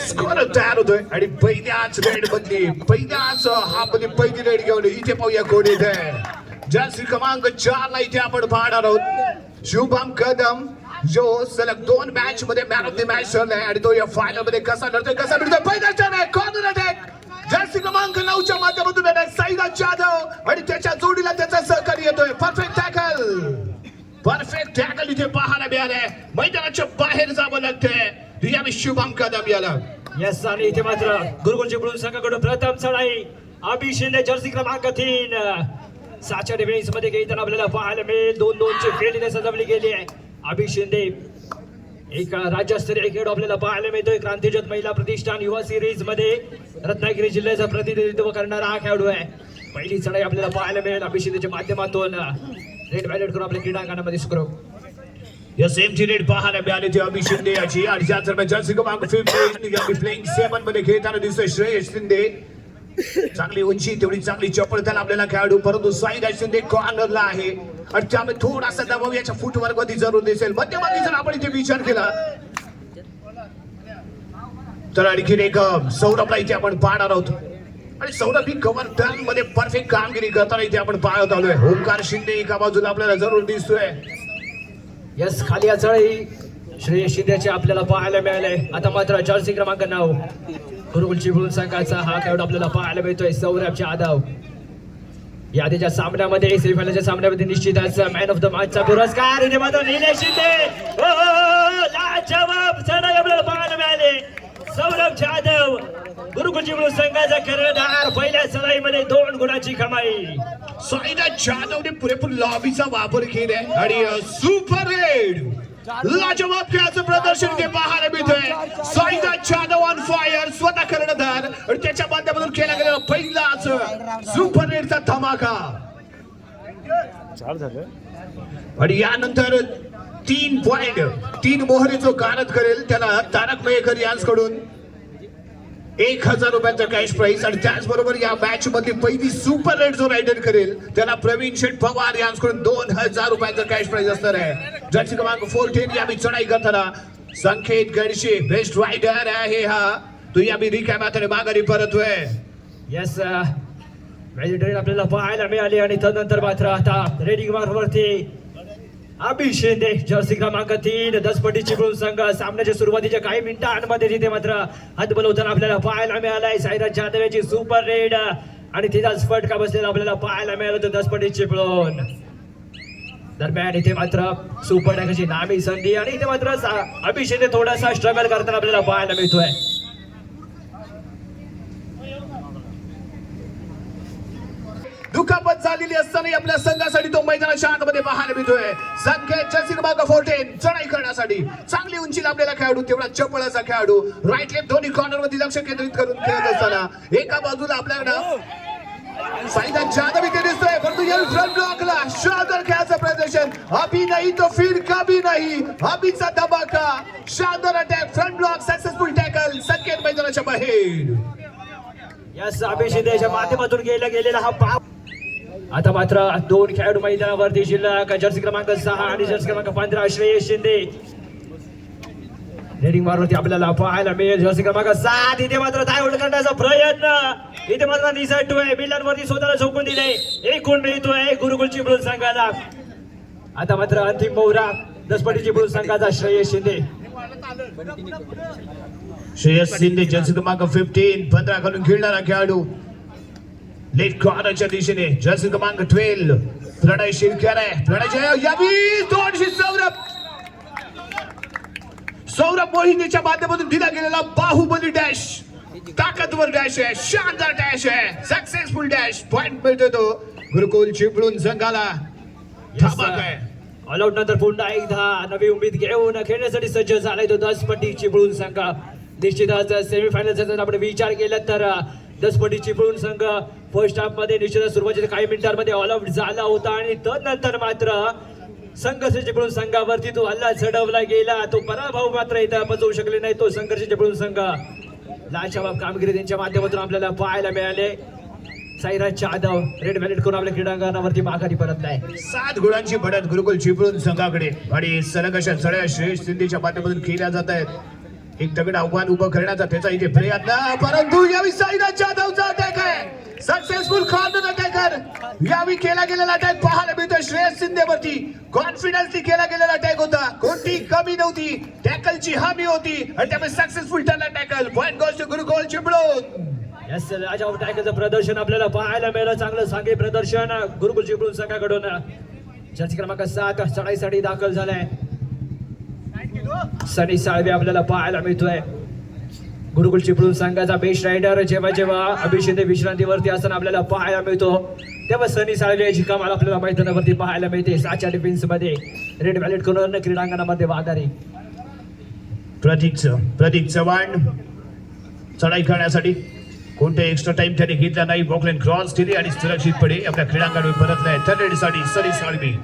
Score तयार होतोय आणि पहिल्याच रेड मध्ये पहिल्याच हाफ मध्ये पहिली रेड घेऊन इथे पाहूया कोण येत आहे. जर्सी क्रमांक 4 ला इथे आपण पाहणार आहोत शुभम कदम, जो सलग 2 मॅच मध्ये मॅन ऑफ द मॅच ठरलाय आणि तो या फायनल मध्ये कसा लढतोय कसा मिळतोय. पहिला टर्न आहे, कॉर्नर अटॅक जर्सी क्रमांक 9 च्या माध्यमातून अटॅक साईराज जाधव आणि त्याच्या जोडीला त्याचा सहकारी येतोय. परफेक्ट टॅकल इथे पाहायला मिळालंय. मैदानाच्या बाहेर जावं लागतंय यावेळी शुभम कदम याला. यस आणि इथे मात्र गुरुकुल चिपळूण संघाकडून प्रथम चढाई अभि शिंदे जर्सी क्रमांक 3 साच्या डिफेन्स मध्ये घेताना आपल्याला पाहायला मिळेल. 2-2 ची फील्ड इथे सजवली गेली आहे. अभि शिंदे एक राज्यस्तरीय खेळ आपल्याला पाहायला मिळतोय. क्रांतीज्योत महिला प्रतिष्ठान युवा सिरीज मध्ये रत्नागिरी जिल्ह्याचं प्रतिनिधित्व करणारा हा खेळाडू आहे. पहिली चढाई आपल्याला पाहायला मिळेल अभि शिंदेच्या माध्यमातून. रेड वॅलेट करून आपल्या क्रीडांगणामध्ये सुरू या सेमची रेड पाहायला मिळाली ती अभि शिंदे याची आणि ज्या दरम्यान जर्सी क्रमांक 15 प्लेइंग 7 मध्ये खेळताना दिसतोय श्रेयस शिंदे. चांगली उंची तेवढी चांगली चपळता आपल्याला खेळाडू, परंतु साईराज शिंदे कॉर्नरला आहे आणि त्यामुळे थोडासा दबाव याच्या फुटवर्क मध्ये जरूर दिसेल. मध्यभागी जर आपण इथे विचार केला तर आणखीन एक सौरभला इथे आपण पाहणार आहोत आणि सौरभ ही कव्हर टर्न मध्ये परफेक्ट कामगिरी करताना इथे आपण पाहत आलोय. ओंकार शिंदे एका बाजूला आपल्याला जरूर दिसतोय. यस खाली चढाई श्रेयस शिंदेचे आपल्याला पाहायला मिळाले. आता मात्र जर्सी क्रमांक 9 गुरुकुल चिपळूण संघाचा हा खेळाडू आपल्याला पाहायला मिळतोय सौरभ जाधव. यादीच्या सामन्यामध्ये सेमीफायनलच्या सामन्यामध्ये निश्चितच मॅन ऑफ द मॅचचा पुरस्कार इथे मात्र निलेश शिंदे. लाजवाब चढाई आपल्याला पाहायला मिळाले. सौरभ जाधव गुरुकुल चिपळूण संघाचा कर्णधार पहिल्या चढाईमध्ये 2 गुणाची कमाई. साईराज जाधवने पुरेपूर लॉबीचा वापर केलाय आणि सुपर रेड लाजवाब खेळाचं प्रदर्शन इथे पाहायला मिळतंय. साईराज जाधव ऑन फायर, स्वतः कर्णधार आणि त्याच्या माध्यमातून केला गेलेला पहिलाच सुपर रेडचा धमाका. आणि यानंतर 3 पॉइंट 3 मोहरे जो गारद करेल त्याला तारक मेहकर यांच्याकडून 1000 रुपयांचा कॅश प्राइस आणि त्याचबरोबर या मॅच मध्ये पहिली सुपर रेड जो रायडर करेल त्याला प्रवीण शेठ पवार यांच्याकडून 2000 रुपयांचा कॅश प्राइस असणार आहे. जर्सी क्रमांक 14 यावी चढाई करताना संकेत गडशे बेस्ट रायडर आहे हा. तो यावी रिकॅप आता माघारी परततोय. यस रेड आपल्याला पाहायला मिळाली आणि त्यानंतर मात्र आता रेडिंग मार्कवरती अभि शिंदे जर्सी क्रमांक 3 दसपटी चिपळूण संघ सामन्याच्या सुरुवातीच्या काही मिनिटांमध्ये तिथे मात्र हात बोलवताना आपल्याला पाहायला मिळालाय. साईराज जाधव याची सुपर रेड आणि तिचाच फटका बसलेला आपल्याला पाहायला मिळाला होतं दसपटी चिपळूण. दरम्यान इथे मात्र सुपर टॅकची नामी संधी आणि इथे मात्र अभि शिंदे थोडासा स्ट्रगल करताना आपल्याला पाहायला मिळतोय. दुखापत झालेली असताना आपल्या संघासाठी तो मैदानाच्या आतमध्ये पाहायला मिळतोय. संकेत जर्सी क्रमांक 14 चढाई करण्यासाठी चांगली उंचीला आपल्याला खेळाडू, तेवढा चपळाचा खेळाडू, राईट लेफ्ट दोन्ही कॉर्नर मध्ये लक्ष केंद्रित करून खेळत असताना एका बाजूला आपल्याकडं साईराज जाधव इथे दिसतोय, परंतु या फ्रंट ब्लॉकला शानदार खेळाचं प्रदर्शन. अभि नाही तो फिर कभी नाही, अभिचा धमाका, शानदार attack, front block, successful tackle. Sanket मैदानाच्या बाहेर. यस अभि शिंदेच्या माध्यमातून गेलेला हा पाव. आता मात्र 2 खेळाडू मैदानावरती शिल्लक जर्सी क्रमांक 6 आणि जर्सी क्रमांक 15 श्रेयस शिंदे. रेडिंग मारवरती आपल्याला पाहायला मिळेल जर्सी क्रमांक 7 इथे मात्र डायव्हर्ट करण्याचा प्रयत्न इथे मात्र निसटतोय. बिलांवरती स्वतःला झोकून दिले. 1 गुण मिळतोय गुरुकुल चिपळूण संघाला. आता मात्र अंतिम मोहरा दसपटी चिपळूण संघाचा श्रेयस शिंदे. श्रेयस शिंदे जर्सी क्रमांक 15 घालून खेळणारा खेळाडू लेफ्ट कॉर्नरच्या दिशेने जर्सी क्रमांक 12 प्रणय शिरकर आहे. प्रणयच्या यावी 200 सौरभ मोहिनीच्या माध्यमातून दिला गेलेला बाहुबली डॅश, ताकदवर डॅश आहे, शानदार डॅश आहे, सक्सेसफुल डॅश. पॉइंट मिळतोय तो गुरुकुल चिपळूण संघाला. धमाका आहे. ऑल आउट नंतर पुन्हा एकदा नवी उमेद घेऊन खेळण्यासाठी सज्ज झालाय तो दसपटी चिपळूण संघ. निश्चितच सेमीफायनलचा जर आपण विचार केला तर दसपटी चिपळूण संघ फर्स्ट हाफ मध्ये निश्चितच सुरुवातीच्या काही मिनिटांमध्ये ऑल आउट झाला होता आणि त्यानंतर मात्र संघर्ष चिपळूण संघावरती तो हल्ला चढवला गेला. तो पराभव मात्र इथं पचवू शकले नाही तो संघर्ष चिपळूण संघ. लाजवाब कामगिरी त्यांच्या माध्यमातून आपल्याला पाहायला मिळाले. साईराज जाधव रेड व्हॅलेट करून आपल्या क्रीडांगणावरती माघारी परतलाय. 7 गुणांची बढ़त गुरुकुल चिपळूण संघाकडे आणि सलग अशा चढ्या श्रेष्ठ सिंधीच्या माध्यमातून केल्या जात आहेत. एक तगड आव्हान उभं करण्याचा त्याचा इथे प्रयत्न, परंतु यावेळी साईराज जाधवचा अटॅक आहे. सक्सेसफुल कॉर्नर अटॅकर यावेळी केला गेलेला अटॅक पाहायला मिळतोय श्रेयस शिंदेवरती. कॉन्फिडन्सली केला गेलेला अटॅक होता, कोणती कमी नव्हती, टॅकलची हमी होती आणि त्यामुळे सक्सेसफुल ठरला tackle. Point goes to Gurukul Chiplun. Yes Raja टॅकलचं प्रदर्शन आपल्याला पाहायला मिळालं, चांगलं सांगे प्रदर्शन गुरुकुल चिपळूण संघाकडून. जर्सी क्रमांक 7 चढाईसाठी दाखल झालाय सनी साळवे आपल्याला पाहायला मिळतोय. गुरुकुल चिपळूण संघाचा बेस्ट रायडर जेव्हा जेव्हा अभिषेक विश्रांतीवरती असताना आपल्याला पाहायला मिळतो तेव्हा सनी साळवे याची कमाल आपल्याला मैदानावरती पाहायला मिळते. 7च्या डिफेन्स मध्ये रेड व्हॅलेट करून क्रीडांगणामध्ये वादारी. प्रतीक चव्हाण चढाई करण्यासाठी कोणते एक्स्ट्रा टाइम त्याने घेतला नाही. बॉकलाईन क्रॉस केली आणि सुरक्षितपणे आपल्या क्रीडांगणावर परतलाय. थर्ड साठी Sunny Salve.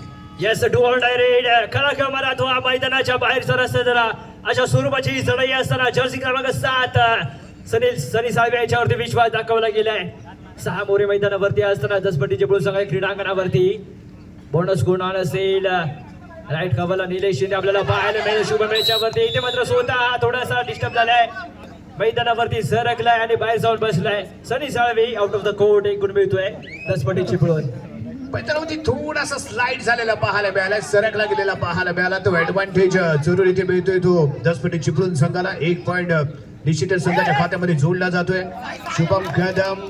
Yes do all direct खरा खेळ मराठवा मैदानाच्या बाहेरचा रस्ता जरा अशा स्वरूपाची चढाई असताना जर्सी क्रमांक 7 सनी साळवे याच्यावरती विश्वास दाखवला गेलाय. 6 मोरे मैदानावरती असताना दसपट्टी चिपळूण संघ क्रीडांगणावरती बोनस गुण असेल. राईट कव्हरला निलेश शिंदे आपल्याला पाहायला मिळेल शुभम याच्यावरती. इथे मात्र स्वतः थोडासा डिस्टर्ब झालाय, मैदानावरती सरकलाय आणि बाहेर जाऊन बसलाय. Sunny Salve out of the court एक गुण मिळतोय दसपट्टी चिपळूण. मैदानावरती थोडासा स्लाइड झालेला पाहायला मिळाला, सरकला गेलेला पाहायला मिळाला. तो ऍडव्हान्टेज जरूर इथे मिळतोय तो दसपट्टी चिपळूण संघाला. 1 पॉइंट निश्चितच संघाच्या खात्यामध्ये जोडला जातोय. शुभम कदम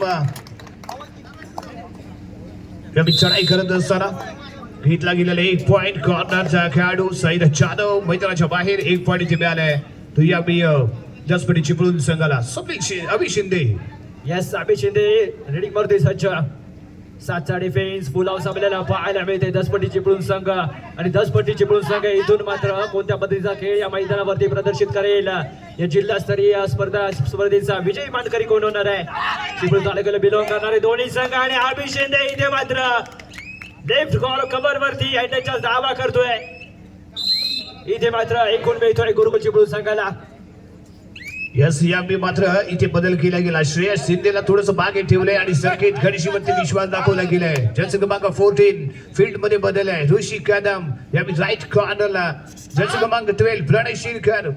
चढाई करत असताना घेतला गेलेला 1 पॉइंट कॉर्नरचा खेळाडू साईराज जाधव मैदानाच्या बाहेर 1 पॉइंट इथे मिळालाय. तो यावेळी दसपट्टी चिपळूण संघाला. अभि शिंदे. यस अभि शिंदे रेडिंग वरती सज्ज. 7चा डिफेन्स फुल हाऊस आपल्याला पाहायला मिळते दसपट्टी चिपळूण संघ. आणि दसपट्टी चिपळूण संघ इथून मात्र कोणत्या पद्धतीचा खेळ या मैदानावरती प्रदर्शित करेल या जिल्हास्तरीय स्पर्धेचा विजयी मानकरी कोण होणार आहे. चिपळूण तालुक्याला बिलॉंग करणारे दोन्ही संघ आणि अभि शिंदे इथे मात्र लेफ्ट कव्हर वरती त्याचा दावा करतोय. इथे मात्र एक गुण मिळतोय गुरुकुल चिपळूण संघाला. यस यावेळी मात्र इथे बदल केला गेला. श्रेयस शिंदेला थोडस मागे ठेवलंय आणि संकेत गणेशीवरती विश्वास दाखवला गेलाय. जर्सी क्रमांक 14 फील्ड मध्ये बदल आहे. ऋषी कदम यावेळी राईट कॉर्नरला. जर्सी क्रमांक 12 प्रणय शिरकर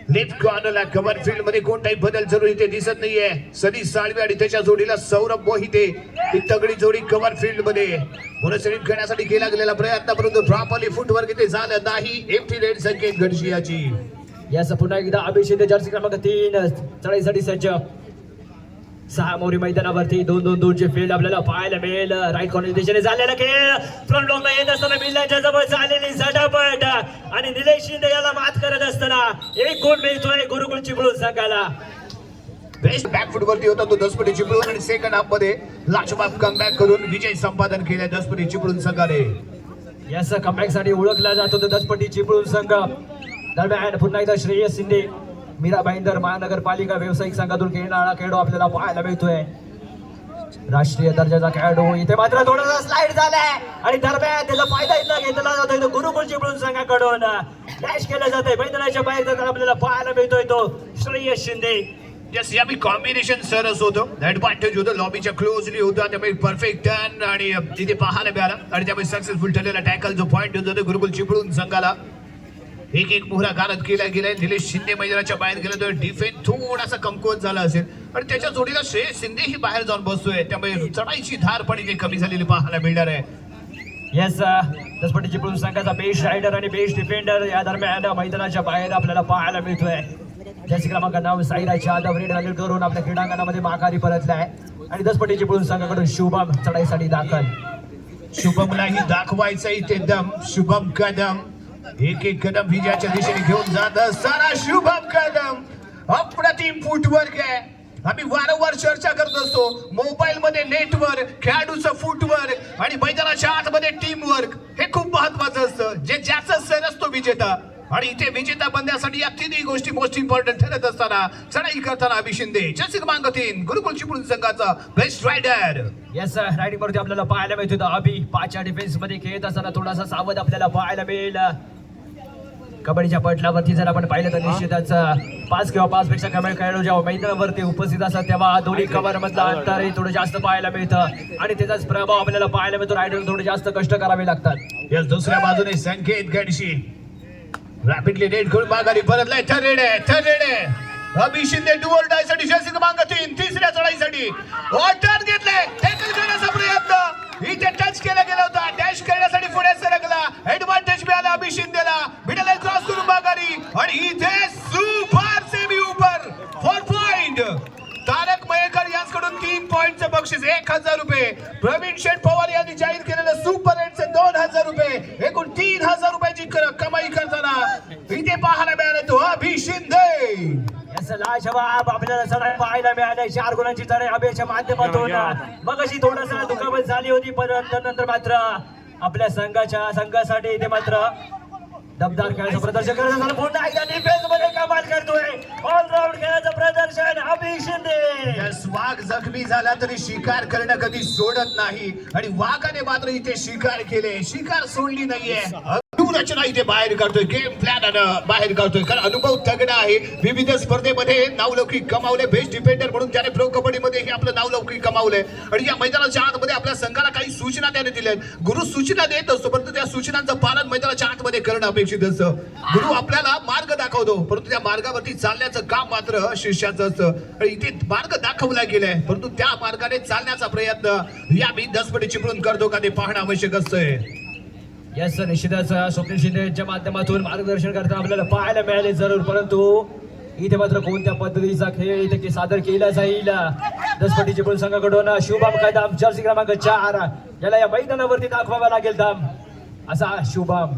लेफ्ट कॉर्नरला. कव्हर फील्ड मध्ये कोणताही बदल जरूर इथे दिसत नाहीये. सनी साळवे आणि त्याच्या जोडीला सौरभ मोहिते ही तगडी जोडी कव्हर फील्ड मध्ये पुनर्सरित करण्यासाठी केला गेलेला प्रयत्न, परंतु प्रॉपरली फुटवर्क इथे झालं नाही. एफटी रेड संकेत गणेशियाची. यास पुन्हा एकदा अभि शिंदे जर्सी क्रमांक 3 चढाईसाठी सज्ज. 6 मोरी मैदानावरती 2-2-2 चे फील्ड आपल्याला पाहायला मिळेल. राईट कॉर्नर दिशेने झालेला खेळ फ्रंट लॉंगला येत असताना मिल्लाच्या जवळ झालेली झटापट आणि निलेश शिंदे याला मात करत असताना 1 गुण मिळतोय गुरुकुल चिपळूण संघाला. बेस्ट बॅकफुट वरती होता तो दसपट्टी चिपळूण आणि सेकंड हाफ मध्ये लाजवाब कमबॅक करून विजय संपादन केलाय दसपट्टी चिपळूण संघाने. यास कमबॅक साठी ओळखला जातो तो दसपट्टी चिपळूण संघ. दरम्यान पुन्हा एकदा श्रेयस शिंदे मीरा भाईंदर महानगरपालिका व्यावसायिक संघातून खेळणारा खेळाडू आपल्याला पाहायला मिळतोय. राष्ट्रीय दर्जाचा खेळाडू. इथे मात्र थोडासा स्लाइड झालाय आणि दरम्यान त्याचा फायदा इथला घेतला जातोय गुरुकुल चिपळूण संघाकडून. डॅश केलं जातंय मैदानाच्या बाहेर जाताना आपल्याला पाहायला मिळतोय तो श्रेयस शिंदे. यस यावेळी कॉम्बिनेशन सरस होतं. ऍडव्हान्टेज होतं, लॉबीच्या क्लोजली होता, त्यामुळे परफेक्ट टर्न आणि तिथे पाहायला मिळाला आणि त्यामुळे सक्सेसफुल ठरलेला टॅकल जो पॉईंट होतो गुरुकुल चिपळूण संघाला. एक मोहरा गारद केला गेलाय. निलेश शिंदे मैदानाच्या बाहेर गेला तर डिफेन्स थोडासा कमकुवत झाला असेल आणि त्याच्या जोडीला श्रेयस शिंदे ही बाहेर जाऊन बसतोय, त्यामुळे चढाईची धार पण इथे कमी झालेली पाहायला मिळणार आहे. येस दसपट्टी चिपळूण संघाचा बेस्ट रायडर आणि बेस्ट डिफेंडर या दरम्यान मैदानाच्या बाहेर आपल्याला पाहायला मिळतोय. जर्सी क्रमांक 9 साईराज जाधव रेड व्हॅलेट करून आपल्या क्रीडांगणामध्ये माघारी परतलाय आणि दसपट्टी चिपळूण संघाकडून शुभम चढाईसाठी दाखल. शुभमलाही दाखवायचा इथे दम. शुभम कदम एक कदम विजयाच्या दिशेने घेऊन जात असताना शुभम कदम अप्रतिम फुटवर्क आहे. आम्ही वारंवार चर्चा करत असतो मोबाईल मध्ये नेटवर्क, खेळाडूचं फुटवर्क आणि मैदानाच्या आतमध्ये टीम वर्क हे खूप महत्वाचं असतं. जे ज्याचा सर असतो विजेता आणि इथे विजेता बनण्यासाठी या तिन्ही गोष्टी मोस्ट इम्पॉर्टंट ठरत असताना चढाई करताना अभि शिंदे जर्सी क्रमांक 3 गुरुकुल चिपळूण संघाचा बेस्ट रायडर. येस रायडिंग वरती आपल्याला पाहायला मिळतो अभि 5च्या डिफेन्स मध्ये खेळत असताना थोडासा सावध आपल्याला पाहायला मिळेल. कबड्डीच्या पटलावरती जर आपण पाहिलं तर निश्चितच 5 किंवा 5 पेक्षा कमी खेळाडू जेव्हा मैदानावरती उपस्थित असतात तेव्हा दोन्ही कव्हर मधलं अंतर हे थोडं जास्त पाहायला मिळतं आणि त्याचाच प्रभाव आपल्याला पाहायला मिळतो. रायडर थोडे जास्त कष्ट करावे लागतात. या दुसऱ्या बाजूने संकेत गडशी रॅपिडली रेड करून माघारी परतलाय. थर्ड आहे अभि शिंदे डुअल डायसाठी जर्सी क्रमांक 3 तिसऱ्या चढाईसाठी ऑर्डर घेतले. टॅकल करण्याचा प्रयत्न इथे टच केला गेला होता. डॅश करण्यासाठी पुढे सरकला. ऍडव्हान्टेज मिळाला अभि शिंदेला. मिडल लाईन क्रॉस करून माघारी आणि इथे सुपर सेमी उपर 4 पॉइंट तारक मयेकर यांच्याकडून 3 पॉइंटचं बक्षीस 1000 रुपये. प्रवीण शेठ पवार यांनी जाहीर केलेलं सुपर एटचे 2000 रुपये. एकूण 3000 रुपयाची कमाई करताना इथे पाहायला मिळाले तो अभि शिंदे. लाजवाब आपल्याला चढाई पाहायला मिळाले. 4 गुणांची चढाई अभयच्या माध्यमातून. मग अशी थोडस दुखापत झाली होती परंतु नंतर मात्र आपल्या संघासाठी इथे मात्र दमदार खेळाचं प्रदर्शन करण्यात आलं. पुन्हा एकदा डिफेन्स मध्ये कमाल करतोय. ऑलराऊंड खेळाचं प्रदर्शन अभि शिंदे. वाघ जखमी झाला तरी शिकार करणं कधी सोडत नाही आणि वाघाने मात्र इथे शिकार केले. शिकार सोडली नाहीये. रचना इथे बाहेर काढतोय. गेम प्लॅन बाहेर काढतोय. कारण अनुभव तगडा आहे. विविध स्पर्धेमध्ये नावलौकिक कमावले. बेस्ट डिफेंडर म्हणून त्याने प्रो कबड्डीमध्ये हे आपलं नावलौकिक कमावलंय आणि या मैदानाच्या आतमध्ये आपल्या संघाला काही सूचना त्याने दिल्या. गुरु सूचना देत असतो परंतु त्या सूचनांचं पालन मैदानाच्या आतमध्ये करणं अपेक्षित असतं. गुरु आपल्याला मार्ग दाखवतो परंतु त्या मार्गावरती चालण्याचं काम मात्र शिष्याचं असतं आणि इथे मार्ग दाखवला गेलाय परंतु त्या मार्गाने चालण्याचा प्रयत्न या मी 10 पटी चिपळून करतो का ते पाहणं आवश्यक असतंय. यस निश्चितच स्वप्नील शिंदे यांच्या माध्यमातून मार्गदर्शन करताना आपल्याला पाहायला मिळाले जरूर परंतु इथे मात्र कोणत्या पद्धतीचा खेळ इथे सादर केला जाईल. 10 पटी चिपळूण संघाकडून शुभम कदम जर्सी क्रमांक 4 याला या मैदानावरती दाखवावा लागेल दाम असा शुभम.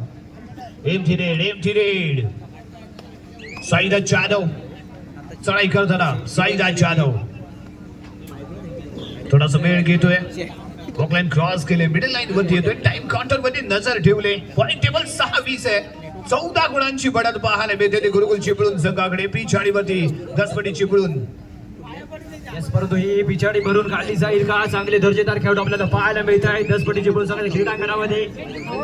एमटी रेड साईदा जाधव चढाई करताना. साईदा जाधव थोडासा वेळ घेतोय. ऑकलाईन क्रॉस केले. मिडल लाईन वरती येतोय. टाइम काउंटर मध्ये नजर ठेवले. पॉइंट टेबल 6-20 आहे. 14 गुणांची बढ़त पाहायला मिळते गुरुकुल चिपळूण संघाकडे. पिछाडी वरती 10 पटी चिपळूण. यस परंतु ही पिछाडी भरून काढली जाईल का? चांगले दर्जेदार खेळाडू आपल्याला पाहायला मिळत आहे 10 पटी चिपळूण संघाच्या क्रीडांगणामध्ये.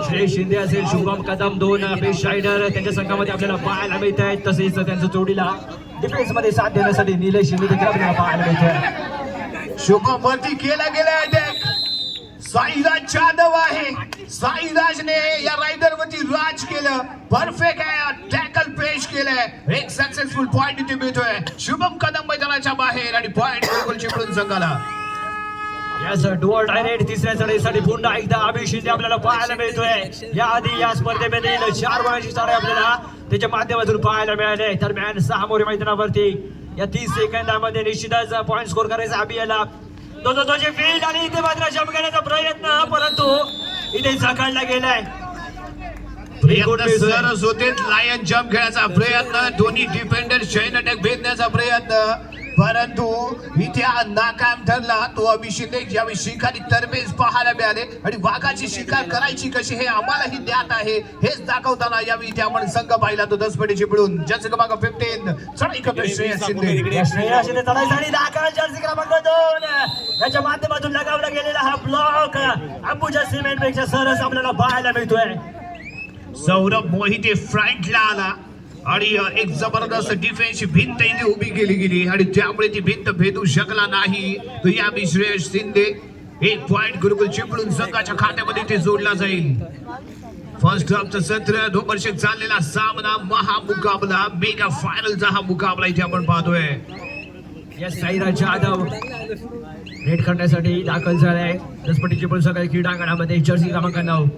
श्रेय शिंदे असेल, शुभम कदम 2 बेस्ट रायडर त्यांच्या संघामध्ये आपल्याला पाहायला मिळत आहेत. तसेच त्यांच्या जोडीला डिफेन्स मध्ये साथ देण्यासाठी निलेश शिंदे देखील आपल्याला पाहायला मिळत आहे. शुभम वरती केला गेला अटॅक. साईराज जाधव आहे. साईराजने या रायडर वरती राज केलं. परफेक्ट आहे. टॅकल पेश केलंय. एक सक्सेसफुल पॉइंट इथे मिळतोय. शुभम कदम मैदानाच्या बाहेर आणि पॉइंट गुरुकुल चिपळूण संघाला. यस डुअल डायरेक्ट तिसऱ्या चढाईसाठी पुन्हा एकदा अभि शिंदे आपल्याला पाहायला मिळतोय. याआधी या स्पर्धेमध्ये 4 गुणांची चढाई आपल्याला त्याच्या माध्यमातून पाहायला मिळाले. दरम्यान 6 मोरे मैदानावरती या 30 सेकंदामध्ये निश्चितच पॉइंट स्कोर करायचा अभियाला दोचे फील्ड आणि इथे मात्र जंप करण्याचा प्रयत्न परंतु इथे झकाळला गेलाय. सरस होते. लायन जम्प खेळायचा प्रयत्न. दोन्ही डिफेंडर चैन अटॅक भेदण्याचा प्रयत्न परंतु इथे नाकाम ठरला तो अभि शिंदे. ज्यावेळी शिकारी तरबेज पाहायला मिळाले आणि वाघाची शिकार करायची कशी हे आम्हालाही ज्ञात आहे. हेच दाखवताना यावेळी इथे आपण संघ पाहिला तो 10 पटी चिपळूण जर्सी क्रमांक 15 चढाई करतोय श्रेयस शिंदे. श्रेयस शिंदे चढाईसाठी दाखल जर्सी क्रमांक 2 याच्या माध्यमातून लगावला गेलेला हा ब्लॉक अंबुजा सिमेंट पेक्षा सरस आपल्याला पाहायला मिळतोय. सौरभ मोहिते फ्रंटला आला आणि एक जबरदस्त डिफेन्सची भिंत इथे उभी केली गेली आणि त्यामुळे ती भिंत भेदू शकला नाही. तो या श्रेयस शिंदे 1 पॉइंट गुरुकुल चिपळूण संघाच्या खात्यामध्ये ते जोडला जाईल. फर्स्ट हाफचं सत्र रोमहर्षक चाललेला सामना महामुकाबला मेगा फायनलचा हा मुकाबला इथे आपण पाहतोय. यस साईराज जाधव रेड करण्यासाठी दाखल झालाय 10 पटी चिपळूण संघाच्या क्रीडांगणामध्ये. जर्सी क्रमांक 9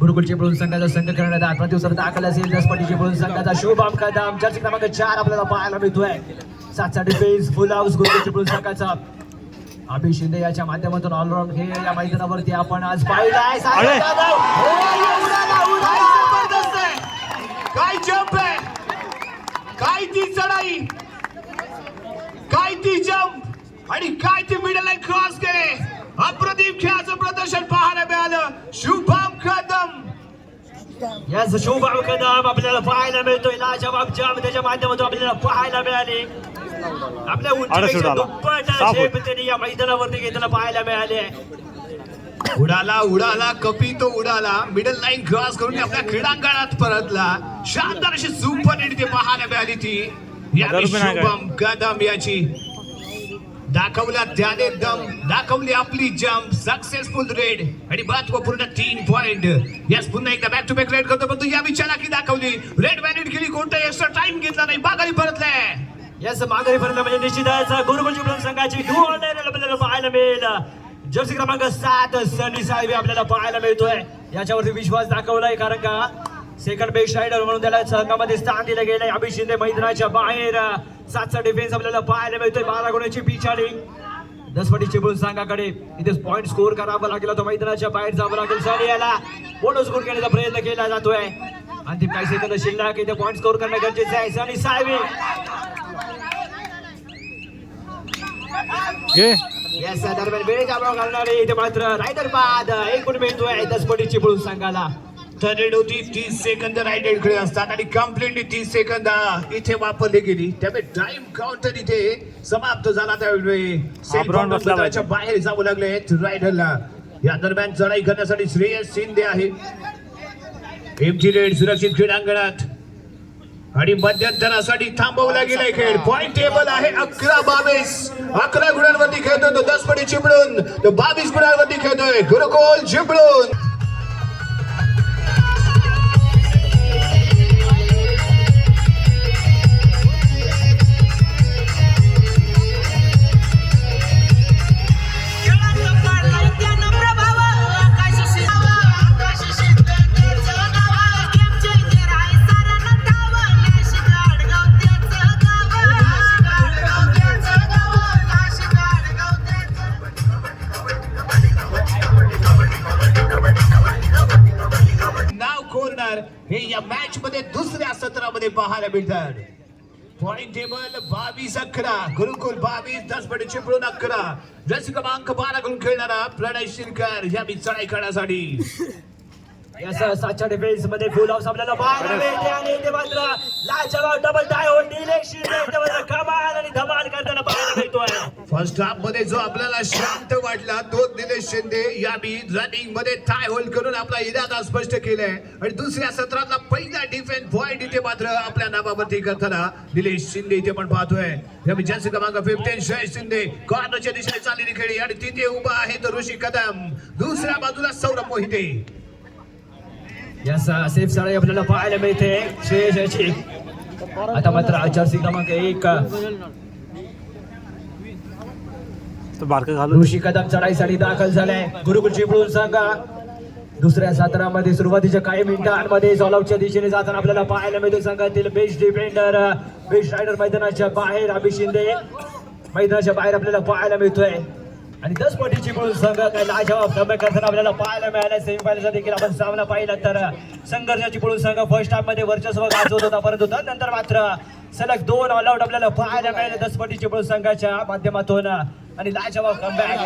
गुरुकुल चिपळूण संघाचा संघ करण्यात आला. प्रत्युत्तर दाखल असेल 10 पटी चिपळूण संघाचा शुभम कदम जर्सी क्रमांक 4 आपल्याला पाहायला मिळतोय. 7चा डिफेन्स फुल हाऊस गुरुकुल चिपळूण संघाचा. अभि शिंदे याच्या माध्यमातून ऑलराऊंड खेळ या मैदानावरती आपण आज पाहिलाय. काय जंप आहे. काय ती चढाई. काय ती जंप आणि काय ती मिडल लाईन क्रॉस केले. अप्रतिम खेळाचं प्रदर्शन पाहायला मिळालं. शुभम कदम यस शुभम कदम आपल्याला पाहायला मिळतोय. लाजवाब जंप त्याच्या माध्यमातून आपल्याला पाहायला मिळाले. आपल्या उंचीपेक्षा दुप्पट झेप त्यांनी या मैदानावरती घेताना पाहायला मिळाले. उडाला उडाला कपी तो उडाला मिडल लाईन क्रॉस करून आपल्या क्रीडांगणात परतला. शानदार अशी सुपर हिट ते पाहायला मिळाली ती यावेळी शुभम कदम याची. दाखवला त्याने दम, दाखवली आपली जम्प, सक्सेसफुल रेड आणि महत्वपूर्ण 3 पॉइंट. यस पुन्हा एकदा बॅक टू बॅक रेड करतो, पण तू या विचाराकी दाखवली, रेड व्हॅलिड केली, कोणताही एक्स्ट्रा टाइम घेतला नाही, माघारी परतले. यस माघारी परतला म्हणजे निश्चितच गुरुकुल चिपळूण संघाची आपल्याला पाहायला मिळेल. जर्सी क्रमांक 7 सनी साहेब आपल्याला पाहायला मिळतोय. याच्यावरती विश्वास दाखवलाय, कारण का सेकंड बेस्ट रायडर म्हणून त्याला संघामध्ये स्थान दिलं गेलंय. अभिष शिंदे मैदानाच्या बाहेर 7चा डिफेन्स आपल्याला पाहायला मिळतोय. 12 गुणाची पिछाडी दसपटी चिपळूण संघाकडे. इथे पॉइंट स्कोर करावा लागेल, तो मैदानाच्या बाहेर जावं लागेल. सनी याला बोनस स्कोर करण्याचा प्रयत्न केला जातोय. अंतिम काही सेकंद शिल्लक, इथे पॉइंट स्कोर करणं गरजेचं आहे. सनी साहेब याच दरम्यान वेळ जावा घालणारे इथे मात्र रायडर बाद 1 गुण मिळतोय दसपटी चिपळूण संघाला. थर्ड होती 30 सेकंद रायडर कडे असतात आणि कम्प्लिटली 30 सेकंद इथे वापरली गेली. त्यामुळे टाइम काउंटर इथे समाप्त झाला. त्यावेळी सेल्फ बाहेर जावं लागले रायडरला. या दरम्यान चढाई करण्यासाठी श्रेयस शिंदे आहे. एमजी रेड सुरक्षित क्रीडांगणात आणि मध्यंतरासाठी थांबवला गेलाय खेळ. पॉइंट टेबल आहे 11-22. 11 गुणांवरती खेळतोय तो दसपटी चिपळूण, तो 22 गुणांवरती खेळतोय गुरुकुल चिपळूण. हे या मॅच मध्ये दुसऱ्या सत्रामध्ये पाहायला मिळतात. पॉइंट टेबल 22-11, गुरुकुल 22, दसपटी चिपळूण 11. जर्सी क्रमांक 12 कडून खेळणारा प्रणय शिरकर या चढाई करण्यासाठी. या 7च्या डिफेन्स मध्ये फुल हाऊस आपल्याला पाहायला मिळते आणि इथे मात्र लाजवाब डबल टाय होऊन निलेश शिंदे इथे मात्र कमाल आणि धमाल करताना पाहायला मिळतोय. फर्स्ट हाफ मध्ये जो आपल्याला शांत वाटला तो निलेश शिंदे यावी रनिंग मध्ये टाय होल्ड करून आपला इरादा स्पष्ट केलाय. आणि दुसऱ्या सत्रातला पहिला डिफेन्स पॉइंट इथे मात्र आपल्या नावावरती करताना निलेश शिंदे इथे पण पाहतोय. यावी जर्सी क्रमांक 15 श्रेयस शिंदे कॉर्नरच्या दिशेने चाललेली खेळी आणि तिथे उभा आहे तो ऋषी कदम. दुसऱ्या बाजूला सौरभ मोहिते. यस सेफ चढाई आपल्याला पाहायला मिळते श्रेयस याची. आता मात्र जर्सी क्रमांक 1 ऋषी कदम चढाईसाठी दाखल झालाय. गुरुकुल चिपळूण संघ दुसऱ्या सत्रामध्ये सुरुवातीच्या काही मिनिटांमध्ये सॉलआउटच्या दिशेने जाताना आपल्याला पाहायला मिळते. संघातील बेस्ट डिफेंडर बेस्ट रायडर मैदानाच्या बाहेर अभिष शिंदे मैदानाच्या बाहेर आपल्याला पाहायला मिळतोय. आणि दसपटी चिपळूण संघ काय लाजवाब कमी करताना आपल्याला पाहायला मिळालं. सेमीफायनलचा देखील आपण सामना पाहिला तर संघर्ष चिपळूण संघ फर्स्ट हाफ मध्ये वर्चस्व गाजवत होता, परंतु त्यानंतर मात्र सलग 2 ऑल आउट आपल्याला पाहायला मिळाले दसपटी चिपळूण संघाच्या माध्यमातून. आणि लाजवाब कमबॅक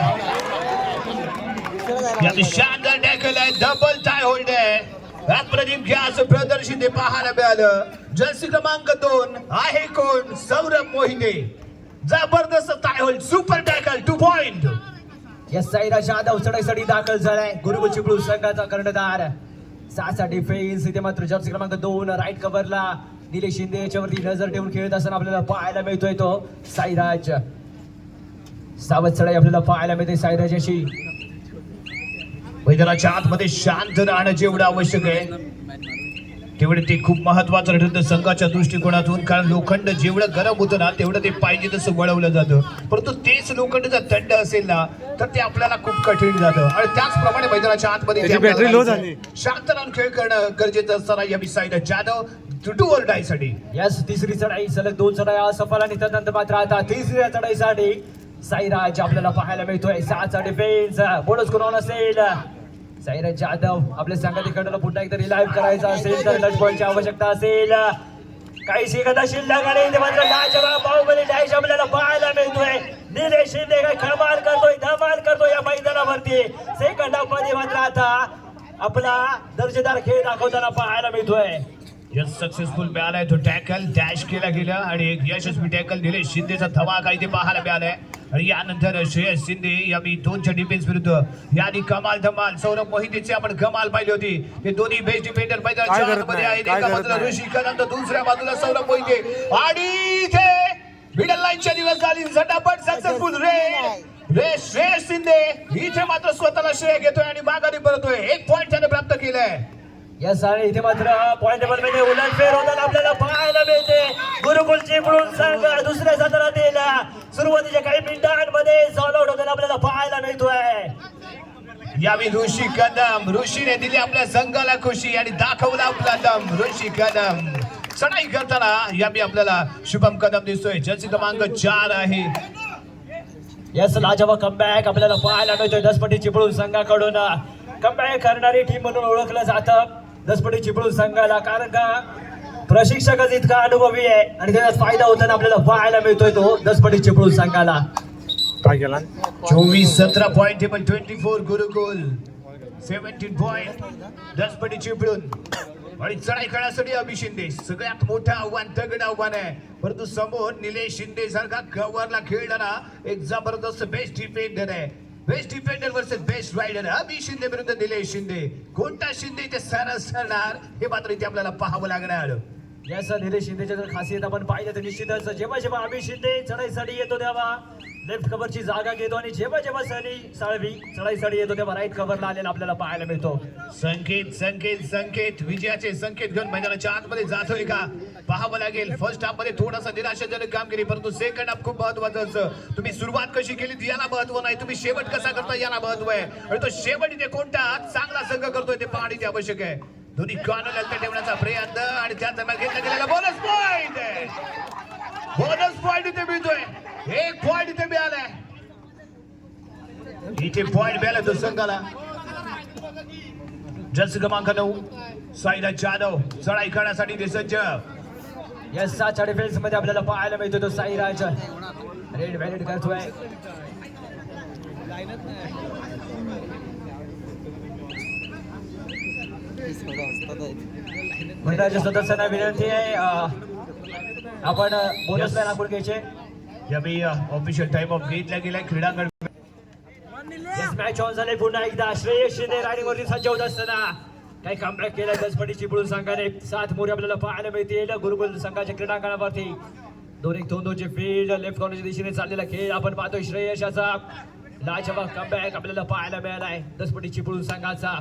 शानदार टॅकल आहे, डबल टाय होल्ड आहे. अप्रतिम खेळाचं प्रदर्शन ते पाहायला मिळालं. जर्सी क्रमांक 2 आहे कोण? सौरभ मोहिते. जबरदस्त thigh hold, super tackle, 2 point. Yes Saira Jadhav चढाईसाठी दाखल झालाय. गुरुकुल चिपळूण संघाचा कर्णधार. 6चा डिफेन्स इथे मात्र जर्सी क्रमांक 2 राईट कव्हरला निलेश शिंदे याच्यावरती नजर ठेवून खेळत असताना आपल्याला पाहायला मिळतोय तो साईराज. सावध चढाई आपल्याला पाहायला मिळते साईराज याची. मैदानाच्या आतमध्ये शांत राहणं जेवढं आवश्यक आहे तेवढे ते खूप महत्वाचं ठरतं संघाच्या दृष्टिकोनातून. कारण लोखंड जेवढं गरम होतं ना तेवढं ते पाहिजे तसं वळवलं जातं, परंतु तेच लोखंड जर थंड असेल ना तर ते आपल्याला खूप कठीण जातं. आणि त्याचप्रमाणे मैदानाच्या आतमध्ये बॅटरी लो झाली, शांत राहून खेळ करणं गरजेचं असताना या साईड जाधव टू ऑल डाय साठी. यस तिसरी चढाई सलग 2 चढाया असफल आणि त्यानंतर मात्र आता तिसऱ्या चढाईसाठी साईराज आपल्याला पाहायला मिळतोय. 6चा डिफेन्स बोनस कोण असेल? साईराज जाधव आपल्या संघातील खेळाडूला पुन्हा एकदा रिलाइव्ह करायचा असेल तर टच पॉईंटची आवश्यकता असेल. काही शिकत शिल्लक आणि मात्र लाजवाब बाहुबली डॅश आपल्याला पाहायला मिळतोय. निलेश शिंदे काय खळमाल करतोय, धमाल करतोय या मैदानावरती. सेकंड हाफ मध्ये मात्र आता आपला दर्जेदार खेळ दाखवताना पाहायला मिळतोय. यस सक्सेसफुल मिळालाय तो टॅकल, डॅश केला गेला आणि एक यशस्वी टॅकल निलेश शिंदेचा धमाका इथे पाहायला मिळालाय. आणि यानंतर श्रेयस शिंदे यावेळी 2च्या डिफेन्स विरुद्ध यादी कमाल धमाल सौरभ मोहितेची आपण कमाल पाहिली होती. ते दोन्ही बेस्ट डिफेंडर मैदानामध्ये आहेत. एका बाजूला ऋषी कदम तर दुसऱ्या बाजूला सौरभ मोहिते आणि इथे मिडल लाईनच्या दिवस झाली झटापट सक्सेसफुल रे श्रेयस शिंदे इथे मात्र स्वतःला श्रेय घेतोय आणि माघारी परतोय. 1 पॉइंट त्याने प्राप्त केलाय. यस आणि इथे मात्र पॉइंट टेबल मध्ये उलटफेर होताना आपल्याला पाहायला मिळते. गुरुकुल चिपळूण संघ दुसऱ्या सत्रातील सुरुवातीच्या काही मिनिटांमध्ये सॉल्व आउट होताना आपल्याला पाहायला मिळतोय. यावेळी ऋषीने दिली आपल्या संघाला खुशी आणि दाखवला आपला दम. ऋषी कदम चढाई करताना यावेळी आपल्याला शुभम कदम दिसतोय. जर्सी क्रमांक 4 आहे. यस लाजवाब कमबॅक आपल्याला पाहायला मिळतोय. दसपटी चिपळूण संघाकडून कमबॅक करणारी टीम म्हणून ओळखलं जातं दसपटी चिपळूण संघाला, कारण का प्रशिक्षकच इतका अनुभवी आहे आणि त्याचा फायदा होताना आपल्याला पाहायला मिळतोय तो दसपटी चिपळूण संघाला. काय केला 24-17 पॉइंट टेबल 24 गुरुकुल 17 पॉइंट दसपटी चिपळूण. आणि चढाई करण्यासाठी अभि शिंदे सगळ्यात मोठं आव्हान तगड आव्हान आहे. परंतु समोर निलेश शिंदे सारखा कव्हरला खेळणारा एक जबरदस्त बेस्ट डिफेंडर आहे. Best defender versus best raider Abhi Shinde विरुद्ध निलेश शिंदे. कोणता शिंदे इथे सरणार हे मात्र इथे आपल्याला पाहावं लागणार. यस निलेश शिंदेच्या जर खासियत आपण पाहिलं तर निश्चितच जेव्हा जेव्हा अभि शिंदे चढाईसाठी येतो तेव्हा लेफ्ट कव्हरची जागा घेतो आणि जेव्हा जेव्हा सनी साळवी चढाईसाठी येतो तेव्हा राईट कव्हरला आलेला आपल्याला पाहायला मिळतो. संकेत विजयाचे संकेत घेऊन मैदानाच्या आतमध्ये जातोय का पाहावं लागेल. फर्स्ट हाफ मध्ये थोडासा निराशाजनक कामगिरी, परंतु सेकंड हाफ खूप महत्वाचं असतं. तुम्ही सुरुवात कशी केली याला महत्व नाही, तुम्ही शेवट कसा करता याला महत्व आहे. आणि तो शेवट इथे कोणता चांगला संघ करतोय ते पाहणे ते आवश्यक आहे. दोन्ही कॉर्नर हलका ठेवण्याचा प्रयत्न आणि त्या दरम्यान घेतला गेलेला बोनस पॉइंट इथे मिळतोय. 1 पॉइंट इथे मिळालाय. इथे पॉइंट मिळाला तो संघाला. जर्सी क्रमांक 9 साईराज जाधव चढाई करण्यासाठी ते सज्ज. यस 7च्या डिफेन्स मध्ये आपल्याला पाहायला मिळतो तो साईराज रेड व्हॅलिड करतोय. मंडळाच्या सदस्यांना विनंती आहे आपण बोनस लाईन आपण घ्यायचे. यावेळी ऑफिशियल टाइम ऑफ घेतला गेलाय क्रीडांगण. यस मॅच ऑन झाले पुन्हा एकदा. श्रेयस शिंदे रायडिंग वरती सज्ज होत असताना काही कमबॅक केलाय दसपटी चिपळूण संघाने. 7 मोरे आपल्याला पाहायला मिळतील गुरुकुल संघाच्या क्रीडांगणावरती. 2-1-2-2ची फील्ड लेफ्ट कॉर्नरच्या दिशेने चाललेला खेळ आपण पाहतोय. श्रेयशाचा लाजवाब कमबॅक आपल्याला पाहायला मिळालाय दसपटी चिपळूण संघाचा.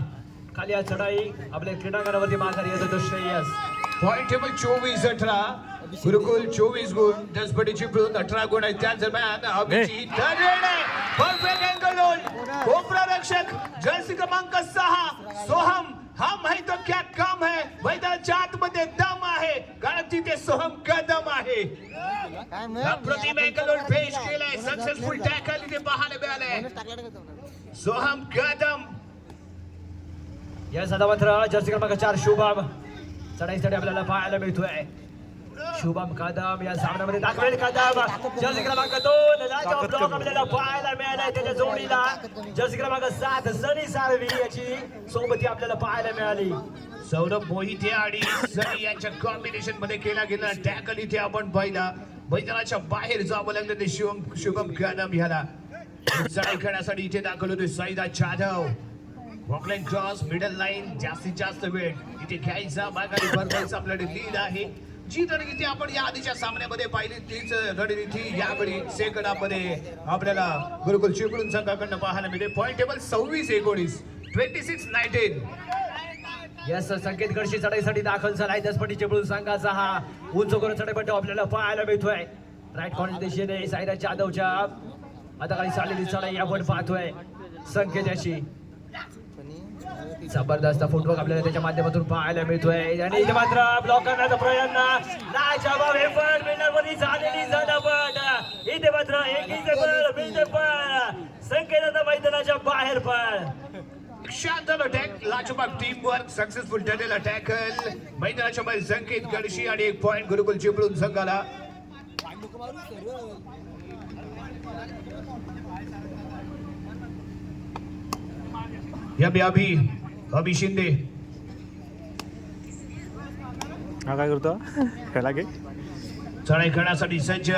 खाली चढाई आपल्या क्रीडांगणावरती माघारी येतो तो श्रेयस. पॉइंट टेबल 24-18 गुरुकुल 24 गुण दसपटी चिपळूण 18 गुण आहेत. त्या दरम्यान अभिजित परफेक्ट अँगल कोपरा रक्षक जर्सी क्रमांक 6 सोहम हम है तो क्या काम है. मैदानाच्या आतमध्ये दम आहे कारण तिथे सोहम कदम आहे. अप्रतिम अँगल पेश केलाय. सक्सेसफुल टॅकल इथे पाहायला मिळालंय सोहम कदम. या सदा मात्र जर्सी क्रमांक 4 शुभम चढाईसाठी आपल्याला पाहायला मिळतोय. शुभम कदम या सामन्यामध्ये दाखवेल कदम. जर्सी क्रमांक 2 लाजवाब ब्लॉक आपल्याला पाहायला मिळालाय. त्याच्या जोडीला जर्सी क्रमांक 7 सनी साळवी याची सोबती आपल्याला पाहायला मिळाली. सौरभ मोहिते आणि सनी यांच्या कॉम्बिनेशन मध्ये केला गेला टॅकल इथे आपण पाहिला. मैदानाच्या बाहेर जावं लागलं ते शुभम कदम ह्याला. चढाई करण्यासाठी इथे दाखल होतोय Sairaj Jadhav. Baulk line cross middle line जास्तीत जास्त वेळ इथे घ्यायचा माघारी भरवायचा आपल्याकडे लीड आहे. जी रणनीती आपण या आधीच्या सामन्यामध्ये पाहिली तीच रणनीती यावेळी सेकंड हाफ मध्ये आपल्याला गुरुकुल चिपळूण संघाकडनं पाहायला मिळते. Point table 26-19 26-19. यस संकेत गडशी चढाईसाठी दाखल झालाय दसपटी चिपळूण संघाचा. हा उंच करून चढाईपट्टा आपल्याला पाहायला मिळतोय. राईट कॉर्नर दिशेने साईराज जाधवच्या आता काही चाललेली चढाई आपण पाहतोय. संकेत याची जबरदस्त फुटवर्क आपल्याला त्याच्या माध्यमातून पाहायला मिळतोय. आणि इथे मात्र ब्लॉक करण्याचा प्रयत्न लाजवाब एफर्ट मिडलवरती झालेली झटापट. इथे मात्र एक संकेताचा मैदानाच्या बाहेर पण शानदार अटॅक लाजवाब टीम वर्क सक्सेसफुल ठरलेला टॅकल. मैदानाच्या बाहेर संकेत गडशी आणि 1 पॉइंट गुरुकुल चिपळूण संघाला. या अभि शिंदे हा काय करतो खेळा घे चढाई करण्यासाठी सज्ज.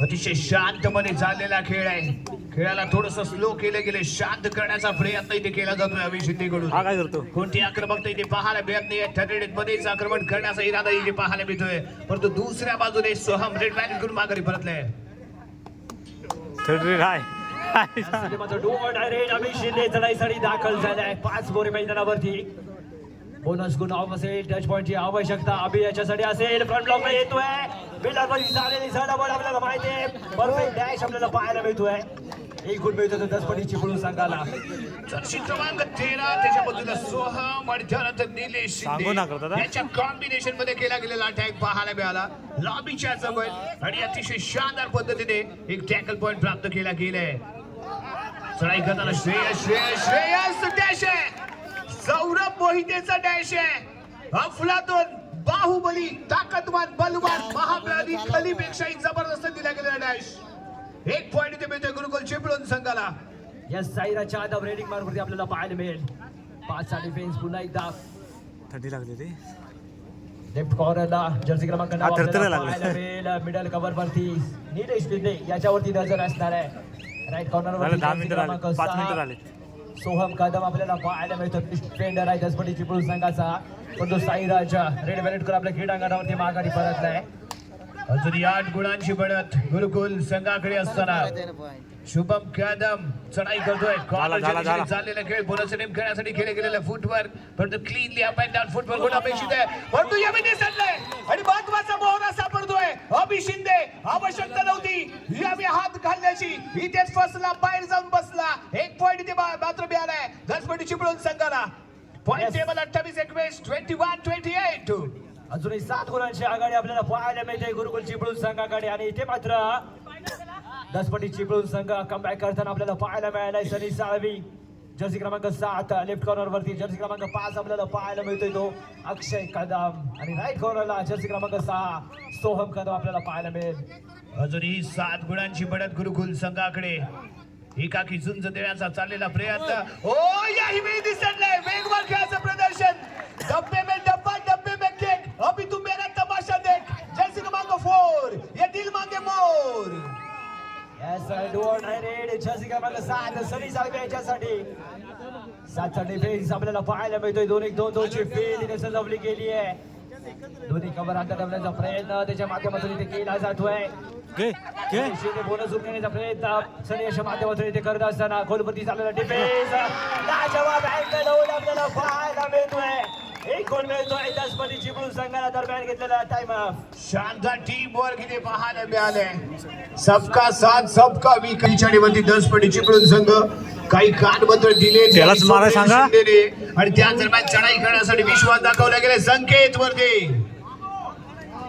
अतिशय शांतपणे चाललेला खेळ आहे. खेळाला थोडस स्लो केले गेले, शांत करण्याचा प्रयत्न इथे केला जातोय अभि शिंदेकडून. हा काय करतो कोणती आक्रमकता इथे पाहायला मिळत नाही. थर्ड मध्येच आक्रमण करण्याचा इरादा इथे पाहायला मिळतोय, परंतु दुसऱ्या बाजूने सोहम रेड बॅट करून माघारी परतले. थर्ड रेड हाय मात्र डोअर डायरेक्ट अभि शिंदे चढाईसाठी दाखल झालाय 5 बोरे मैदानावरती. बोनस गुण असेल, टच पॉइंटची आवश्यकता अभि याच्यासाठी असेल. फ्रंट ब्लॉक येतोय, बिल्डरमध्ये झालेली झडापड आपल्याला माहिती आहे. परफेक्ट डॅश आपल्याला पाहायला मिळतोय. एक गुण मिळतो 10 पटीची पळून संघाला. जर्सी क्रमांक 13 त्याच्या बाजूला सोहम आणि त्यानंतर निलेश सांगू नका शिंदे दादा. याच्या कॉम्बिनेशन मध्ये केला गेलेला अटॅक पाहायला मिळाला लॉबीच्या जवळ आणि अतिशय शानदार पद्धतीने एक टॅकल पॉइंट प्राप्त केला गेलाय. चढाई करताना श्रेयस डॅश आहे, सौरभ मोहितेचा डॅश आहे. अफलातून बाहुबली, ताकदवान, बलवान, महाबली खलीपेक्षाही जबरदस्त दिला गेलेला डॅश. 1 पॉइंट इथे मिळतोय गुरुकुल चिपळूण संघाला. या साईराच्या आदम रेडिंग मार्कवरती आपल्याला पाहायला मिळेल. 5 डिफेन्स पुन्हा एकदा थंडी लागली ती लेफ्ट कॉर्नरला जर्सी क्रमांक 9 थरथर आपल्याला लागलं. पाहायला मिळेल. मिडल कव्हर वरती निलेश शिंदे याच्यावरती नजर असणार आहे. राईट कॉर्नर झालं वरती 10 जर्सी मिनिटं क्रमांक झाले 5 6 मिनिटं झाले. सोहम कदम आपल्याला पाहायला मिळतो. डिफेंडर आहे दसपटी चिपळूण संघाचा, पण तो साईराज रेड वॅलेट करून आपल्या क्रीडांगणावरती माघारी परतलाय. अजून 8 गुणांची बढ़त गुरुकुल संघाकडे असताना शुभम कदम चढाई करतोय. झाला. चाललेला खेळ बोनस नेम खेळण्यासाठी केले गेलेले फुटवर्क, परंतु cleanly up and down footwork होणं अपेक्षित आहे, परंतु यावेळी दिसतंय आणि महत्वाचा मोहरा सापडतोय. अभि शिंदे आवश्यकता नव्हती यावेळी हात घालण्याची, इथेच फसला, बाहेर जाऊन बसला. 1 पॉइंट इथे मात्र मिळालाय दसपटी चिपळूण संघाला. Point table 28-21, 21-28. अजूनही 7 गुणांची आघाडी आपल्याला पाहायला मिळते गुरुकुल चिपळूण संघाकडे. आणि इथे मात्र दसपटी चिपळूण संघ कमबॅक करताना आपल्याला पाहायला मिळालाय. सनी साळवी जर्सी क्रमांक 7 लेफ्ट कॉर्नर वरती, जर्सी क्रमांक 5 आपल्याला पाहायला मिळतोय तो अक्षय कदम, आणि राईट कॉर्नरला जर्सी क्रमांक 6 सोहम कदम आपल्याला पाहायला मिळेल. अजूनही 7 गुणांची बढ़त गुरुकुल संघाकडे. एकाकी झुंज देण्याचा चाललेला प्रयत्न. ओ याही वेळी दिसतंय वेगवान खेळाचं प्रदर्शन. डब्बे में डब्बा, डब्बे में केक, अभी तू मेरा तमाशा देख. जर्सी क्रमांक 4 ये दिल मांगे मोर. Yes, डोअर डायरेक्ट जर्सी क्रमांक 7 सनी साळवी याच्यासाठी. 7 डिफेन्स आपल्याला पाहायला मिळतोय. 2-1-2-2 ची फील्ड इथे सजवली गेली आहे. दोन्ही कव्हर अंतर ठेवण्याचा प्रयत्न त्याच्या माध्यमातून इथे केला जातोय. शिंदे बोनस घेण्याचा प्रयत्न सनी याच्या माध्यमातून इथे करत असताना गोलपती चाललेला डिफेन्स लाजवाब अँगल होऊन आपल्याला पाहायला मिळतोय. 1 गोल मिळतोय दसपटी चिपळूण संघाला दरम्यान घेतलेला टाइम ऑफ. शानदार टीम वर्क इथे पाहायला मिळाले. सबका साथ सबका विकास वरती दसपटी चिपळूण संघ काही कानबद्दल दिले त्यालाच मारा सांगा. आणि त्या दरम्यान चढाई करण्यासाठी विश्वास दाखवला गेले संकेत वरती.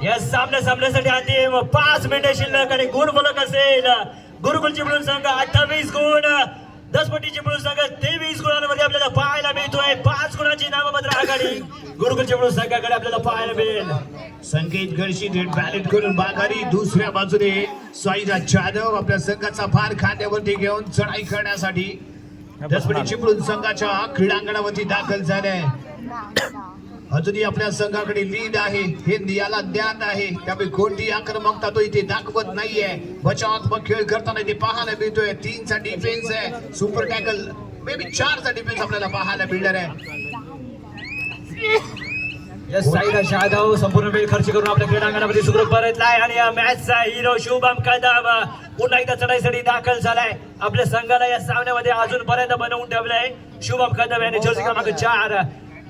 या सामन्यासाठी अंतिम 5 मिनिटे शिल्लक आणि गुण फलक असेल गुरुकुल चिपळूण संघ 28 गुण, दसपटी चिपळूण संघ 23 गुणांमध्ये आपल्याला पाहायला मिळतोय. 5 गुणांची नाममात्र आघाडी गुरुकुल चिपळूण संघाकडे आपल्याला पाहायला मिळेल. संकेत गडशी रेड बॅलेट करून माघारी. दुसऱ्या बाजूने साईराज जाधव आपल्या संघाचा भार खांद्यावरती घेऊन चढाई करण्यासाठी दसपटी चिपळूण संघाच्या क्रीडांगणावरती दाखल झाले. अजूनही आपल्या संघाकडे लीड आहे हे याला ज्ञान आहे, त्यामुळे कोणती आक्रमकता तो इथे दाखवत नाहीये. बचावात्मक खेळ करताना इथे पाहायला मिळतोय. 3चा डिफेन्स आहे, सुपर टॅकल मे बी 4चा डिफेन्स आपल्याला पाहायला मिळणार आहे. साईराज जाधव संपूर्ण वेळ खर्च करून आपल्या क्रीडांगणामध्ये सुखरूप परतलाय आणि या मॅचचा हिरो शुभम कदम पुन्हा एकदा चढाईसाठी दाखल झालाय. आपल्या संघाला या सामन्यामध्ये अजूनपर्यंत बनवून ठेवलंय. शुभम कदम यांनी जर्सी क्रमांक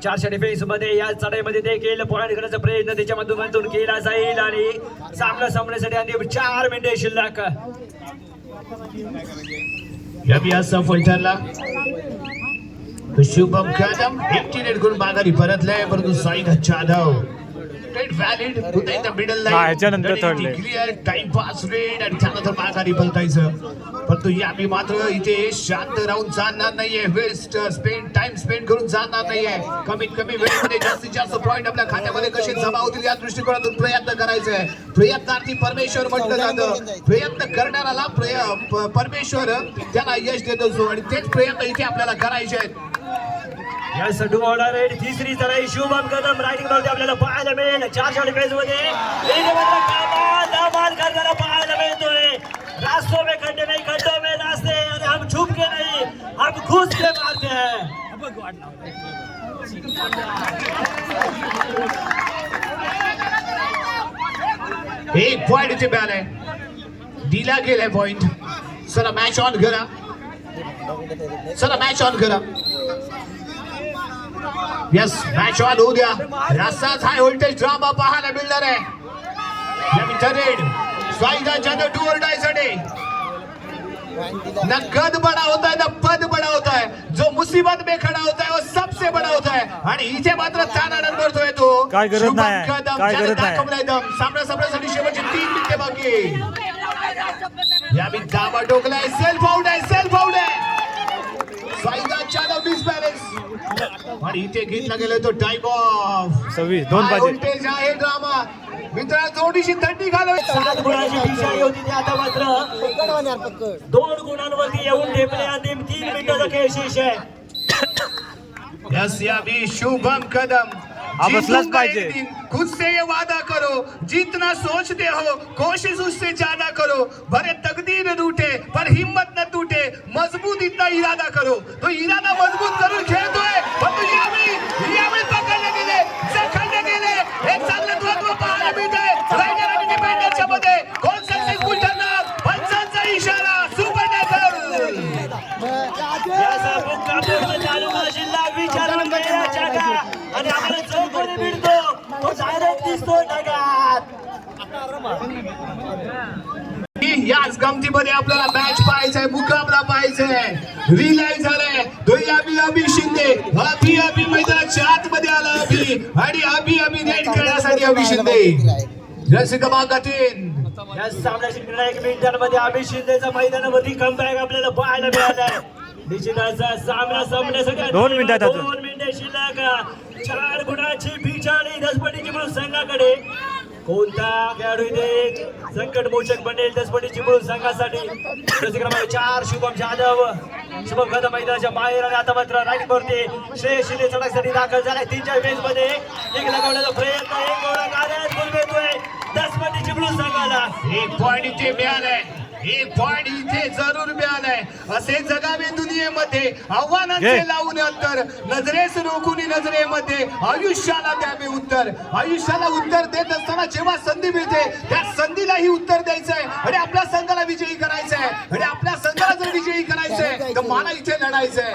4च्या डिफेन्स मध्ये या चढाईमध्ये देखील पॉईंट करण्याचा प्रयत्न त्याच्या माध्यमातून केला जाईल आणि सामना संपण्यासाठी अंतिम 4 मिनिटे शिल्लक. यावेळी असफल ठरला. शुभम कदम 18 करून माघारी परतलाय, परंतु साईराज जाधव रेड व्हॅलिड पुन्हा एकदा मिडल ह्याच्यानंतर third leg. Clear timepass raid आणि त्यानंतर माघारी पलटायचं. परंतु यावेळी मात्र इथे शांत राहून चालणार नाहीये. वेस्ट टाइम स्पेंड करून चालणार नाहीये. कमीत कमी वेळेमध्ये जास्तीत जास्त पॉइंट आपल्या खात्यामध्ये कसे जमा होतील या दृष्टिकोनातून प्रयत्न करायचा आहे. प्रयत्नार्थी परमेश्वर म्हटलं जातं. प्रयत्न करणाऱ्याला परमेश्वर त्याला यश देत असतो आणि तेच प्रयत्न इथे आपल्याला करायचे आहेत. यस रेड तिसरी चढाई शुभम कदम रायटिंग वरती आपल्याला पाहायला मिळेल. 4च्या डिफेन्स मध्ये कमाल करताना पाहायला मिळतोय. एक पॉइंट इथे मिळालाय, दिला गेलाय पॉइंट. चला मॅच ऑन करा, चला मॅच ऑन करा. यस, मॅच ऑन होऊ द्या. असाच हाय व्होल्टेज ड्रामा पाहायला मिळणार आहे. स्वाईदाच्या डू और डाय साठी न कद बड़ा होता है न पद बड़ा होता है, जो मुसीबत में खड़ा होता है वो सबसे बड़ा होता है. आणि इथे मात्र ताना नंबरतोय तो काय गरज शुभम नाही, कदम, काय ज्याने गरज नाही. दाखवलाय दम. सामन्यासाठी शेवटचे 3 मिनिटे बाकी. या मी दाबा टोकलाय, सेल्फ आउट आहे, सेल्फ आउट आहे. स्वाईदाच्या डिसबॅलन्स आणि इथे घेतला गेला तो टाइम ऑफ. 26 2 पाहिजे. व्होल्टेज आहे ड्रामा. मित्रा जोडीशी थंडी घालव. 7 गुणांची पिछाडी होती ती आता मात्र 2 गुणांवरती येऊन ठेपले. अंतिम 3 मिनिटाचा खेळ शेष आहे. यस, या भी शुभम कदम. हा बसलाच जीतूंगा पाहिजे. एक दिन, खुद से ये वादा करो, जीतना सोचते हो कोशिश उससे ज्यादा करो. भरे तकदीर रूठे पर हिम्मत न टूटे, मजबूत इतना इरादा करो. तो इरादा मजबूत करून खेळतोय, पण तो यावेळी पकडले गेले, जखडले गेले. एक चांगलं द्वंद्व पाहायला मिळतंय रायडर आणि डिफेंडरच्या मध्ये. कोण सक्सेसफुल ठरणार? पंचांचा इशारा. सुपर डॅकर याचा मुक्काम चालू जिल्हा विचारून गेल्याच्या का आणि आम्हाला चौकोनी मिळतो तो डायरेक्ट दिसतो ढगात. याच गमतीमध्ये आपल्याला मॅच पाहायचंय, मुकाबला पाहायचंय. रिलाईज झालाय तो अभि शिंदे. अभि मैदानाच्या आतमध्ये आला आणि अभि नेट करण्यासाठी अभि शिंदे. जर्सी क्रमांक 3. या सामन्याच्या निर्णायक मिनिटांमध्ये अभि शिंदेचा मैदानावरती कमबॅक आपल्याला पाहायला मिळालाय. निश्चितच सामना संपण्यासाठी 2 मिनिटात अजून. 2 मिनिटे शिल्लक. 4 गुणाची पिछाडी दसपटी चिपळूण संघाकडे. कोणता खेळाडू इथे संकट मोचक बनेल दसपटी चिपळूण संघासाठी? जर्सी क्रमांक 4 शुभम जाधव. शुभम कदम मैदानाच्या बाहेर आणि आता मात्र राईट वरती श्रेयस शिंदे चढकसाठी दाखल झालाय. 3च्या बेस मध्ये एक लगावण्याचा प्रयत्न, एक गोळा कार्यात गुल मिळतोय दसपटी चिपळूण संघाला. एक पॉइंट इथे मिळालाय, एक पॉइंट इथे जरूर मिळालाय. असे जगावे दुनियेमध्ये आव्हानांचे लावून अंतर, नजरेस रोखून नजरेमध्ये आयुष्याला द्यावे उत्तर. आयुष्याला उत्तर देत असताना जेव्हा संधी मिळते त्या संधीलाही उत्तर द्यायचंय आणि आपल्या संघाला विजयी करायचंय. आणि आपल्या संघाला जर विजयी करायचंय तर मला इथे लढायचंय.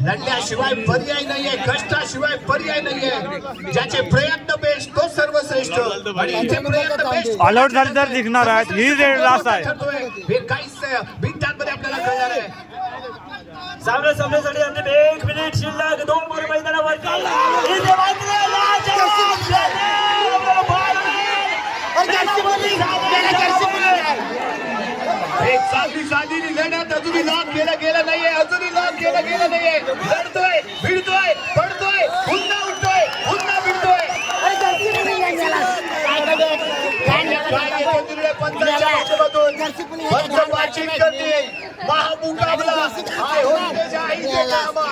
लढल्याशिवाय पर्याय नाहीये, कष्टाशिवाय पर्याय नाहीये. ज्याचे प्रयत्न बेस्ट तो सर्वश्रेष्ठ. आणि इथे प्रयत्न बेस्ट ऑल आउट झाले तर जिंकणार आहेत. ही रेड लास्ट आहे. हे काहीच मिनिटांमध्ये आपल्याला कळणार आहे. सामना संपण्यासाठी अंतिम 1 मिनिट शिल्लक. 2 वर मैदानावरती इथे मात्र एक चांगली साधीनी लढत अजूनही लॉक केलं गेलं नाहीये, अजूनही लॉक केलं गेलं नाहीये. लढतोय, भिडतोय, पडतोय, पुन्हा उठतोय, पुन्हा भिडतोय. पंचाच्या माध्यमातून पंच वाचित करते महामुकाबला. हाय व्होल्टेज आहे इथे ड्रामा.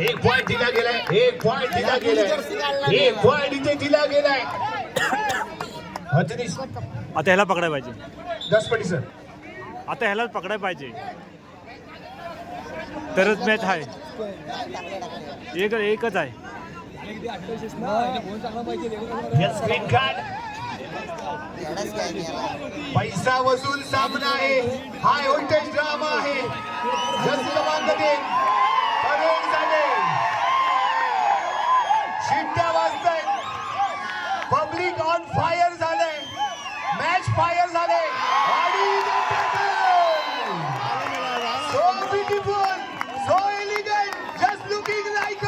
एक पॉइंट दिला गेलाय, एक पॉइंट दिला गेलाय, एक पॉइंट इथे दिला गेलाय. आता ह्याला पकडायला पाहिजे. दसपटी सर, आता ह्यालाच पकडायला पाहिजे तरच मॅच आहे. एकच आहे. स्क्रीन कार्ड पैसा वसूल सामना आहे. हाय व्होल्टेज ड्रामा आहे. जर्सी क्रमांक 3 परेड झाले, शिट्ट्या वाजतायत, पब्लिक ऑन फायर झाले, मॅच फायर झाले. So beautiful, so elegant, just looking like a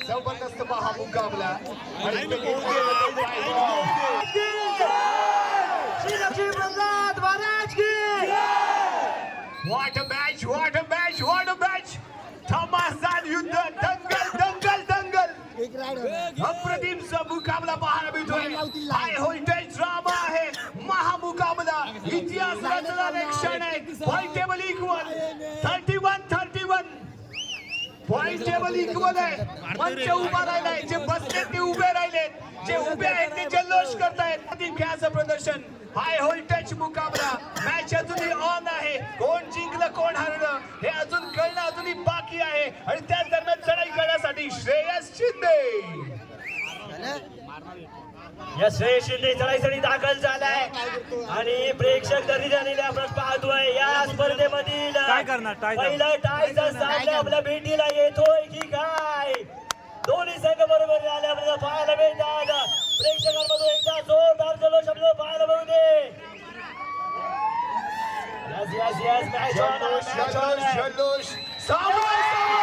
जबरदस्त महामुकाबला. आणि What a match, what a match, what a match. धमाकेदार युद्ध, दंगल दंगल दंगल. अप्रतिम मुकाबला पाहायला मिळतोय. हाय व्होल्टेज ड्रामा आहे, महामुकाबला. इतिहास रचणारे क्षण आहे. Point table equal 31-31. Point table equal आहे. मंच उभा राहिलाय, जे बसले ते उभे राहिलेत, जे उभे आहेत ते जल्लोष करतायत. अंतिम खेळाचं प्रदर्शन, हाय व्होल्टेज मुकाबला. मॅच अजूनही ऑन आहे. कोण जिंकलं कोण हरलं हे अजून कळणं अजूनही बाकी आहे. आणि त्याच दरम्यान चढाई करण्यासाठी श्रेयस शिंदे, या श्रेयस शिंदे चढाईसाठी दाखल झालाय आणि प्रेक्षक दरी झालेले आपण पाहतोय या स्पर्धेमधील काय करणार? टाय करणार. पहिला टायचा सामना आपल्या भेटीला येतोय की काय? दोन्ही संघ बरोबर आले आपल्याला पाहायला मिळतात. प्रेक्षकांमधून एकदा जोरदार जल्लोष आपल्याला पाहायला मिळू दे. Yes, yes, yes, match on, जल्लोष match on. जल्लोष जल्लोष. सामोरे सामोरे